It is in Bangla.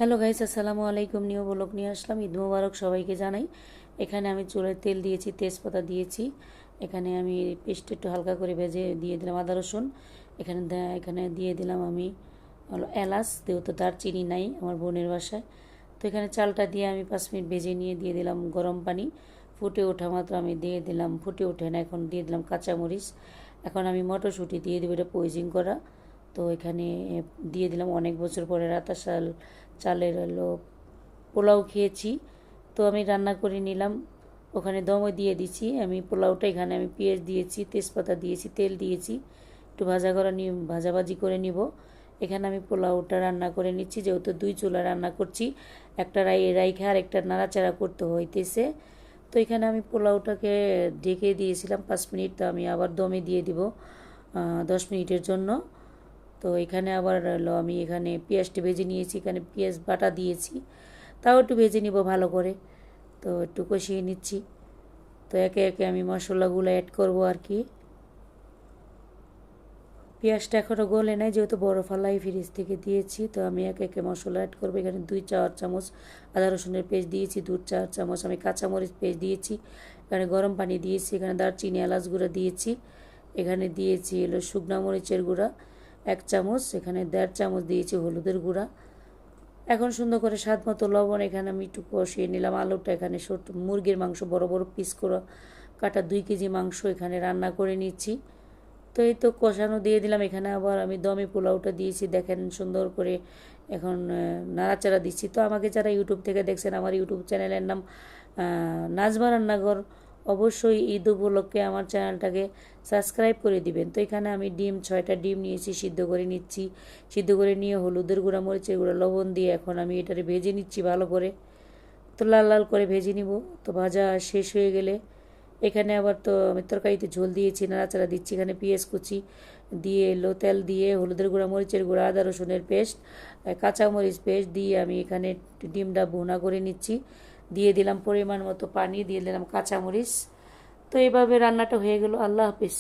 হ্যালো গাইস, আসসালামু আলাইকুম। নিউ ব্লগ নিয়ে আসলাম। ঈদ মোবারক সবাইকে জানাই। এখানে আমি চুলায় তেল দিয়েছি, তেজপাতা দিয়েছি। এখানে আমি পেস্ট একটু হালকা করে ভেজে দিয়ে দিলাম আদা রসুন। এখানে দিয়ে দিলাম আমি হলো এলাচ, যেহেতু দারচিনি নাই আমার বোনের বাসায়। তো এখানে চালটা দিয়ে আমি 5 মিনিট ভেজে নিয়ে দিয়ে দিলাম গরম পানি। ফুটে ওঠা মাত্র আমি দিয়ে দিলাম, ফুটে ওঠে না, এখন দিয়ে দিলাম কাঁচামরিচ। এখন আমি মটরশুঁটি দিয়ে দেবো, এটা পয়জিং করা। তো এখানে দিয়ে দিলাম, অনেক বছর পরে রাতা চালের হলো পোলাও খেয়েছি। তো আমি রান্না করে নিলাম, ওখানে দমও দিয়ে দিচ্ছি আমি পোলাওটা। এখানে আমি পেঁয়াজ দিয়েছি, তেজপাতা দিয়েছি, তেল দিয়েছি, একটু ভাজাভাজি করে নিব। এখানে আমি পোলাওটা রান্না করে নিচ্ছি, যেহেতু 2 চুলা রান্না করছি, একটা রাইখা আর একটা নাড়াচাড়া করতে হইতেছে। তো এখানে আমি পোলাওটাকে ঢেকে দিয়েছিলাম 5 মিনিট, তো আমি আবার দমে দিয়ে দিব 10 মিনিটের জন্য। তো এখানে আবার হলো আমি এখানে পেঁয়াজটা ভেজে নিয়েছি, এখানে পেঁয়াজ বাটা দিয়েছি, তাও একটু ভেজে নিব ভালো করে। তো একটু কষিয়ে নিচ্ছি। তো একে একে আমি মশলাগুলো অ্যাড করব আর কি। পেঁয়াজটা এখনও গলে নাই, যেহেতু বড় ফালাই ফ্রিজ থেকে দিয়েছি। তো আমি একে একে মশলা অ্যাড করবো। এখানে 2-4 চামচ আদা রসুনের পেস্ট দিয়েছি, 2-4 চামচ আমি কাঁচামরিচ পেস্ট দিয়েছি, এখানে গরম পানি দিয়েছি, এখানে দারচিনি এলাচ গুঁড়া দিয়েছি, এখানে দিয়েছি হলো শুকনো মরিচের গুঁড়া 1 চামচ, এখানে 1.5 চামচ দিয়েছি হলুদের গুঁড়া। এখন সুন্দর করে স্বাদ মতো লবণ। এখানে আমি একটু কষিয়ে নিলাম আলুটা। এখানে মুরগির মাংস বড় বড় পিস করে কাটা 2 কেজি মাংস এখানে রান্না করে নিচ্ছি। তো এই তো কষানো দিয়ে দিলাম। এখানে আবার আমি দমে পোলাওটা দিয়েছি, দেখেন সুন্দর করে। এখন নাড়াচাড়া দিচ্ছি। তো আমাকে যারা ইউটিউব থেকে দেখছেন, আমার ইউটিউব চ্যানেলের নাম নাজমা রান্নাঘর, অবশ্যই ঈদ উপলক্ষে আমার চ্যানেলটাকে সাবস্ক্রাইব করে দিবেন। তো এখানে আমি 6টা ডিম নিয়েছি, সিদ্ধ করে নিচ্ছি। সিদ্ধ করে নিয়ে হলুদের গুঁড়া, মরিচের গুঁড়া, লবণ দিয়ে এখন আমি এটারে ভেজে নিচ্ছি ভালো করে। তো লাল লাল করে ভেজে নিব। তো ভাজা শেষ হয়ে গেলে এখানে আবার তো আমি তরকারিতে ঝোল দিয়েছি, নাড়াচাড়া দিচ্ছি। এখানে পেঁয়াজ কুচি দিয়ে তেল দিয়ে হলুদের গুঁড়া, মরিচের গুঁড়া, আদা রসুনের পেস্ট, কাঁচামরিচ পেস্ট দিয়ে আমি এখানে ডিমটা ভুনা করে নিচ্ছি। দিয়ে দিলাম পরিমাণ মতো পানি, দিয়ে দিলাম কাঁচামরিচ। তো এইভাবে রান্নাটা হয়ে গেল। আল্লাহ হাফিজ।